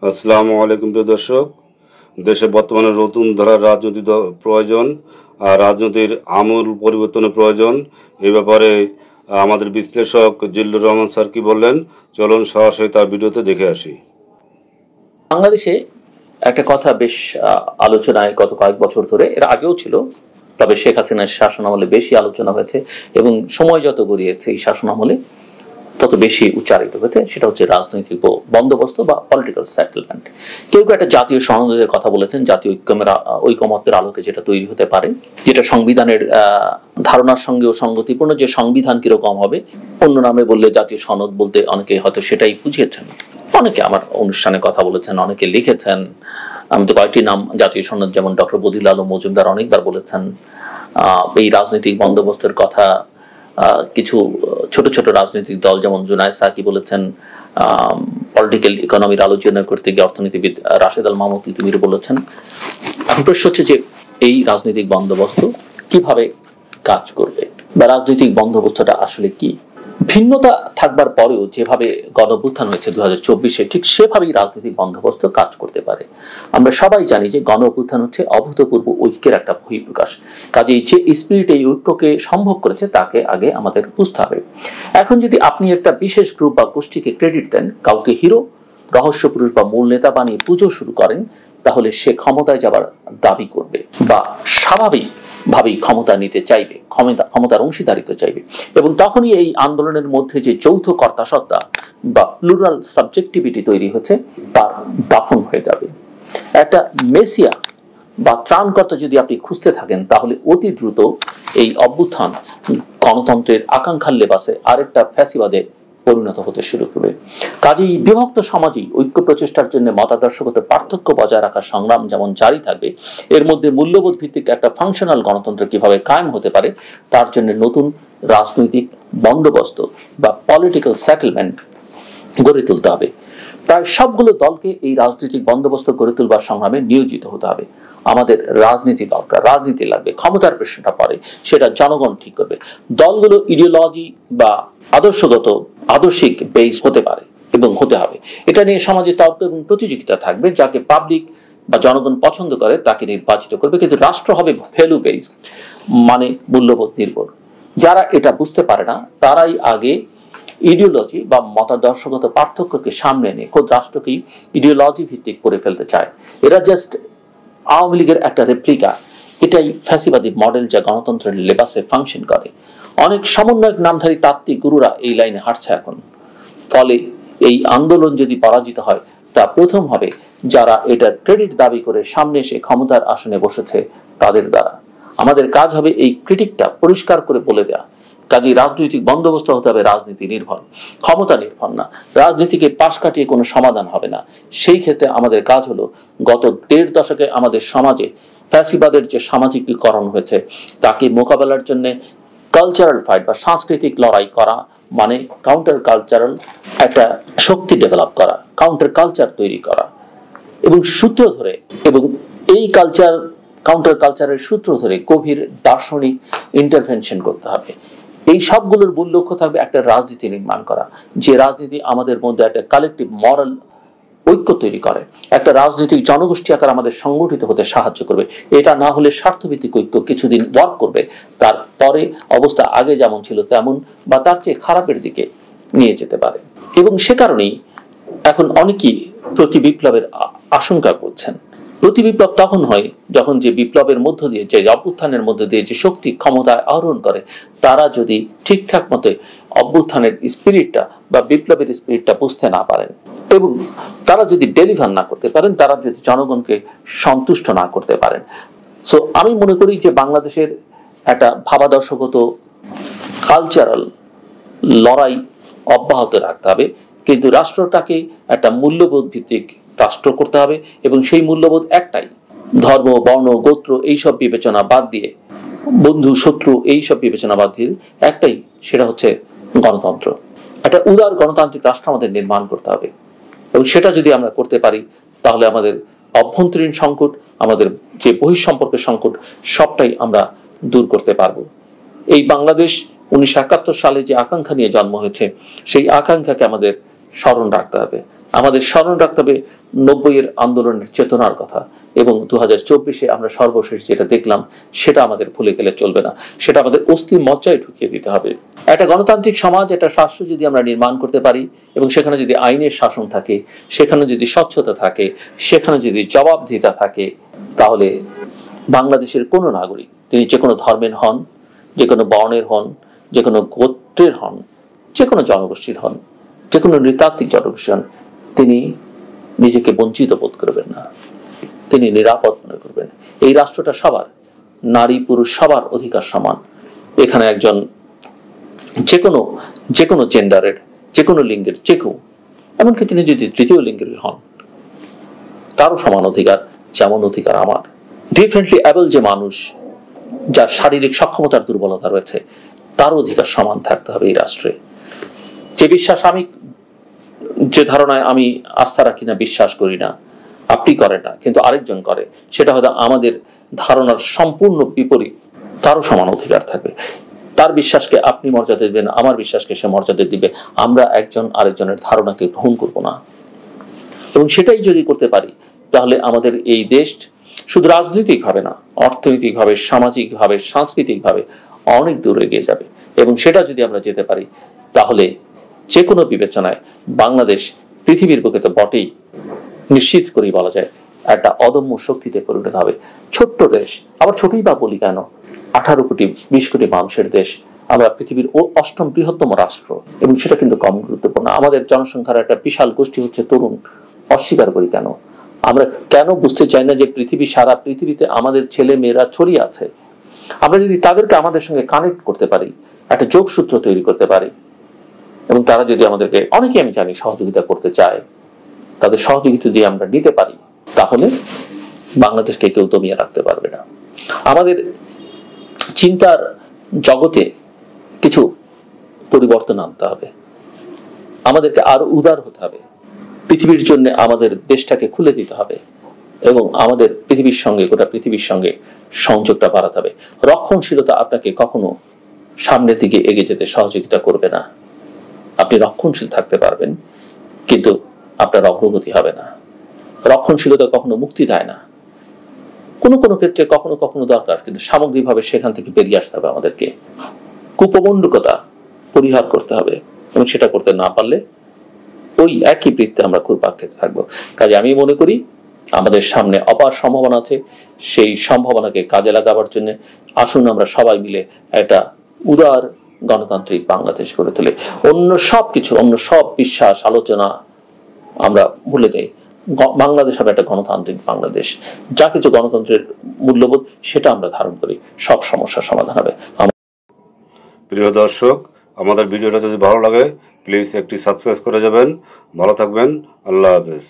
আসসালামু আলাইকুম প্রিয় দর্শক। দেশে বর্তমানে নতুন ধারার রাজনৈতিক প্রয়োজন আর রাজনীতির আমূল পরিবর্তনের প্রয়োজন। এই ব্যাপারে আমাদের বিশ্লেষক জিল্লুর রহমান স্যার কি বললেন, চলুন সরাসরি তার ভিডিওতে দেখে আসি। বাংলাদেশে একটা কথা বেশ আলোচনায় গত কয়েক বছর ধরে, এর আগেও ছিল, তবে শেখ হাসিনার শাসনামলে বেশি আলোচনা হয়েছে এবং সময় যত গড়িয়েছে এই শাসনামলে তত বেশি উচ্চারিত হয়েছে, সেটা হচ্ছে রাজনৈতিক বন্দোবস্ত বা পলিটিক্যাল সেটেলমেন্ট। কেউ কেউ একটা জাতীয় সনদের কথা বলেছেন, জাতীয় ঐকমত্যের আলোকে যেটা তৈরি হতে পারে, যেটা সংবিধানের ধারণার সঙ্গেও সঙ্গতিপূর্ণ, যে সংবিধান কিরকম হবে, অন্য নামে বললে জাতীয় সনদ বলতে অনেকে হয়তো সেটাই বুঝিয়েছেন। অনেকে আমার অনুষ্ঠানে কথা বলেছেন, অনেকে লিখেছেন। আমি তো কয়েকটি নাম জাতীয় সনদ, যেমন ডক্টর বদিউল আলম মজুমদার অনেকবার বলেছেন। এই রাজনৈতিক বন্দোবস্তের কথা কিছু ছোট ছোট রাজনৈতিক দল যেমন জুনায়েদ সাকি বলেছেন, পলিটিক্যাল ইকোনমির আলোচনা করতে গিয়ে অর্থনীতিবিদ রাশেদ আল মাহমুদ তিতুমির বলেছেন। এখন প্রশ্ন হচ্ছে যে এই রাজনৈতিক বন্দোবস্ত কিভাবে কাজ করবে বা রাজনৈতিক বন্দোবস্তটা আসলে কি। ভিন্নতা থাকবার পরেও যেভাবে গণঅভ্যুত্থান হয়েছে 2024-এ, ঠিক সেভাবেই রাজনৈতিক বন্দোবস্ত কাজ করতে পারে। আমরা সবাই জানি যে গণঅভ্যুত্থান হচ্ছে অভূতপূর্ব ঐক্যের একটা বহিঃপ্রকাশ। কাজেই যে স্পিরিট এই ঐক্যকে সম্ভব করেছে তাকে আগে আমাদের বুঝতে হবে। এখন যদি আপনি একটা বিশেষ গ্রুপ বা গোষ্ঠীকে ক্রেডিট দেন, কাউকে হিরো, রহস্য পুরুষ বা মূল নেতা বানিয়ে পুজো শুরু করেন, তাহলে সে ক্ষমতায় যাবার দাবি করবে বা স্বাভাবিক ভাবেই ক্ষমতা নিতে চাইবে, ক্ষমতার অংশীদারিত্ব চাইবে। এবং তখনই এই আন্দোলনের মধ্যে যে যৌথ কর্তাসত্তা বা প্লুরাল সাবজেক্টিভিটি তৈরি হচ্ছে, তার দাফন হয়ে যাবে। একটা মেসিয়া বা ত্রাণকর্তা যদি আপনি খুঁজতে থাকেন, তাহলে অতি দ্রুত এই অভ্যুত্থান গণতন্ত্রের আকাঙ্ক্ষার লেবাসে আরেকটা ফ্যাসিবাদে পরিণত হতে শুরু করবে। কাজেই বিভক্ত সমাজেই ঐক্য প্রচেষ্টার জন্য মতাদর্শগত পার্থক্য বজায় রাখার সংগ্রাম যেমন জারি থাকবে, এর মধ্যে মূল্যবোধ ভিত্তিক একটা ফাংশনাল গণতন্ত্র কিভাবে কায়েম হতে পারে তার জন্য নতুন রাজনৈতিক বন্দোবস্ত বা পলিটিক্যাল সেটেলমেন্ট গড়ে তুলতে হবে। প্রায় সবগুলো দলকে এই রাজনৈতিক বন্দোবস্ত গড়ে তুলবার সংগ্রামে নিয়োজিত হতে হবে। আমাদের রাজনীতি দরকার, রাজনীতি লাগবে। ক্ষমতার প্রশ্নটা পরে, সেটা জনগণ ঠিক করবে। দলগুলো ইডিওলজি বা আদর্শিক বেস হতে পারে এবং হতে হবে। এটা নিয়ে সমাজে তর্ক এবং প্রতিযোগিতা থাকবে। যাকে পাবলিক বা জনগণ পছন্দ করে তাকে নির্বাচিত করবে, কিন্তু রাষ্ট্র হবে ভ্যালু বেস, মানে মূল্যবোধ নির্ভর। যারা এটা বুঝতে পারে না তারাই আগে ইডিওলজি বা মতাদর্শগত পার্থক্যকে সামনে এনে খোদ রাষ্ট্রকেই ইডিওলজি ভিত্তিক করে ফেলতে চায়। এরা জাস্ট আওয়ামী লীগের একটা রেপ্লিকা। এটাই ফ্যাসিবাদী মডেল যা গণতন্ত্রের লেবাসে ফাংশন করে। অনেক সমন্বয়ক নামধারী তাত্ত্বিক গুরুরা এই লাইনে হাঁটছে এখন। ফলে এই আন্দোলন যদি পরাজিত হয়, তা প্রথম হবে যারা এটার ক্রেডিট দাবি করে সামনে এসে ক্ষমতার আসনে বসেছে তাদের দ্বারা। আমাদের কাজ হবে এই ক্রিটিকটা পরিষ্কার করে বলে দেয়া। কাজে রাজনৈতিক বন্দোবস্ত হতে হবে রাজনীতি নির্ভর, ক্ষমতা নির্ভর না। রাজনীতিকে পাশ কাটিয়ে কোনো সমাধান হবে না। সেই ক্ষেত্রে আমাদের কাজ হলো গত 1.5 দশকে আমাদের সমাজে ফ্যাসিবাদের যে সামাজিকীকরণ হয়েছে তাকে মোকাবেলার জন্য কালচারাল ফাইট বা সাংস্কৃতিক লড়াই করা, মানে কাউন্টার কালচারাল একটা শক্তি ডেভেলপ করা, কাউন্টার কালচার তৈরি করা এবং সূত্র ধরে, এবং এই কাউন্টার কালচারের সূত্র ধরে গভীর দার্শনিক ইন্টারভেনশন করতে হবে। এই সবগুলোর মূল লক্ষ্য থাকবে একটা রাজনীতি নির্মাণ করা, যে রাজনীতি আমাদের মধ্যে একটা কালেকটিভ মরাল ঐক্য তৈরি করে, একটা রাজনৈতিক জনগোষ্ঠী আকার আমাদের সংগঠিত হতে সাহায্য করবে। এটা না হলে স্বার্থভিত্তিক ঐক্য কিছুদিন ওয়ার্ক করবে, তারপরে অবস্থা আগে যেমন ছিল তেমন বা তার চেয়ে খারাপের দিকে নিয়ে যেতে পারে। এবং সে কারণেই এখন অনেকেই প্রতি বিপ্লবের আশঙ্কা করছেন। প্রতি বিপ্লব তখন হয় যখন যে বিপ্লবের মধ্য দিয়ে, যে অভ্যুত্থানের মধ্য দিয়ে যে শক্তি ক্ষমতায় আহরণ করে, তারা যদি ঠিকঠাক মতো অভ্যুত্থানের স্পিরিটটা বা বিপ্লবের স্পিরিটটা বুঝতে না পারেন এবং তারা যদি ডেলিভার না করতে পারেন, তারা যদি জনগণকে সন্তুষ্ট না করতে পারেন। সো আমি মনে করি যে বাংলাদেশের একটা ভাবাদর্শগত কালচারাল লড়াই অব্যাহত রাখতে হবে, কিন্তু রাষ্ট্রটাকে একটা মূল্যবোধ ভিত্তিক রাষ্ট্র করতে হবে। এবং সেই মূল্যবোধ একটাই, ধর্ম, বর্ণ, গোত্র এইসব বিবেচনা বাদ দিয়ে, বন্ধু শত্রু এইসব বিবেচনা বাদ দিয়ে একটাই, সেটা হচ্ছে গণতন্ত্র। একটা উদার গণতান্ত্রিক রাষ্ট্র আমাদের নির্মাণ করতে হবে। এবং সেটা যদি আমরা করতে পারি, তাহলে আমাদের অভ্যন্তরীণ সংকট, আমাদের যে বহিঃসম্পর্কের সংকট, সবটাই আমরা দূর করতে পারবো। এই বাংলাদেশ 1971 সালে যে আকাঙ্ক্ষা নিয়ে জন্ম হয়েছে, সেই আকাঙ্ক্ষাকে আমাদের স্মরণ রাখতে হবে। আমাদের স্মরণ রাখতে হবে 90-এর আন্দোলনের চেতনার কথা, এবং 2024-এ আমরা সর্বশেষ যেটা দেখলাম সেটা আমাদের ভুলে গেলে চলবে না, সেটা আমাদের অস্থি মজ্জায় ঢুকিয়ে দিতে হবে। একটা গণতান্ত্রিক সমাজ, একটা রাষ্ট্র যদি আমরা নির্মাণ করতে পারি এবং সেখানে যদি আইনের শাসন থাকে, সেখানে যদি স্বচ্ছতা থাকে, সেখানে যদি জবাবদিহিতা থাকে, তাহলে বাংলাদেশের কোনো নাগরিক, তিনি যে কোনো ধর্মের হন, যে কোনো বর্ণের হন, যে কোনো গোত্রের হন, যে কোনো জনগোষ্ঠীর হন, যে কোনো নৃতাত্ত্বিক জনগোষ্ঠী হন, তিনি নিজেকে বঞ্চিত বোধ করবেন না, তিনি নিরাপদ মনে করবেন। এই রাষ্ট্রটা সবার, নারী পুরুষ সবার অধিকার সমান। এখানে একজন যে কোনো জেন্ডারের, যে কোনো লিঙ্গের, যে কেউ, এমনকি তিনি যদি তৃতীয় লিঙ্গের হন, তারও সমান অধিকার, যেমন অধিকার আমার। ডিফারেন্টলি অ্যাবল যে মানুষ, যার শারীরিক সক্ষমতার দুর্বলতা রয়েছে, তার অধিকার সমান থাকতে হবে এই রাষ্ট্রে। যে বিশ্বাস আমি, যে ধারণায় আমি আস্থা রাখি না, বিশ্বাস করি না, আপনি করেন না, কিন্তু আরেকজন করে, সেটা হয়তো আমাদের ধারণার সম্পূর্ণ বিপরীত, তারও সমান অধিকার থাকবে। তার বিশ্বাসকে আপনি মর্যাদা দিবেন, আমার বিশ্বাসকে সে মর্যাদা দিবে। আমরা একজন আরেকজনের ধারণাকে গ্রহণ করব না, এবং সেটাই যদি করতে পারি, তাহলে আমাদের এই দেশ শুধু রাজনৈতিকভাবে না, অর্থনৈতিকভাবে, সামাজিকভাবে, সাংস্কৃতিকভাবে অনেক দূর এগিয়ে যাবে। এবং সেটা যদি আমরা যেতে পারি, তাহলে যে কোনো বিবেচনায় বাংলাদেশ পৃথিবীর বুকে তো বটেই, নিশ্চিত করেই বলা যায় একটা অদম্য শক্তিতে পরিণত হবে। ছোট্ট দেশ, আবার ছোটই বা বলি কেন, 18 কোটি 20 কোটি মানুষের দেশ, আমরা পৃথিবীর 8ম বৃহত্তম রাষ্ট্র, এবং সেটা কিন্তু কম গুরুত্বপূর্ণ। আমাদের জনসংখ্যার একটা বিশাল গোষ্ঠী হচ্ছে তরুণ, অস্বীকার করি কেন? আমরা কেন বুঝতে চাই না যে সারা পৃথিবীতে আমাদের ছেলে মেয়েরা ছড়িয়ে আছে? আমরা যদি তাদেরকে আমাদের সঙ্গে কানেক্ট করতে পারি, একটা যোগসূত্র তৈরি করতে পারি, এবং তারা যদি আমাদেরকে, অনেকে আমি জানি সহযোগিতা করতে চায়, তাদের সহযোগিতা দিয়ে আমরা নিতে পারি, তাহলে বাংলাদেশকে কেউ দমিয়ে রাখতে পারবে না। আমাদের চিন্তার জগতে কিছু পরিবর্তন আনতে হবে, আমাদেরকে আরো উদার হতে হবে, পৃথিবীর জন্য আমাদের দেশটাকে খুলে দিতে হবে, এবং আমাদের পৃথিবীর সঙ্গে, গোটা পৃথিবীর সঙ্গে সংযোগটা বাড়াতে হবে। রক্ষণশীলতা আপনাকে কখনো সামনের দিকে এগিয়ে যেতে সহযোগিতা করবে না। আপনি রক্ষণশীল থাকতে পারবেন, কিন্তু আপনার অগ্রগতি হবে না। রক্ষণশীলতা কখনো মুক্তি দেয় না, কোনো কোনো ক্ষেত্রে কখনো কখনো দরকার, কিন্তু সামগ্রিকভাবে সেখান থেকে বেরিয়ে আসতে হবে আমাদেরকে। কুপমণ্ডকতা পরিহার করতে হবে, এবং সেটা করতে না পারলে ওই একই বৃত্তে আমরা ঘুরপাক খেতে থাকবো। কাজে আমি মনে করি আমাদের সামনে অপার সম্ভাবনা আছে, সেই সম্ভাবনাকে কাজে লাগাবার জন্য আসুন আমরা সবাই মিলে একটা উদার গণতান্ত্রিক বাংলাদেশ গড়ে তুলি। অন্য সব কিছু, অন্য সব বিশ্বাস আলোচনা আমরা ভুলে যাই। বাংলাদেশ হবে একটা গণতান্ত্রিক বাংলাদেশ, যা কিছু গণতন্ত্রের মূল্যবোধ সেটা আমরা ধারণ করি, সব সমস্যার সমাধান হবে। প্রিয় দর্শক, আমাদের ভিডিওটা যদি ভালো লাগে প্লিজ একটি সাবস্ক্রাইব করে যাবেন। ভালো থাকবেন, আল্লাহ হাফেজ।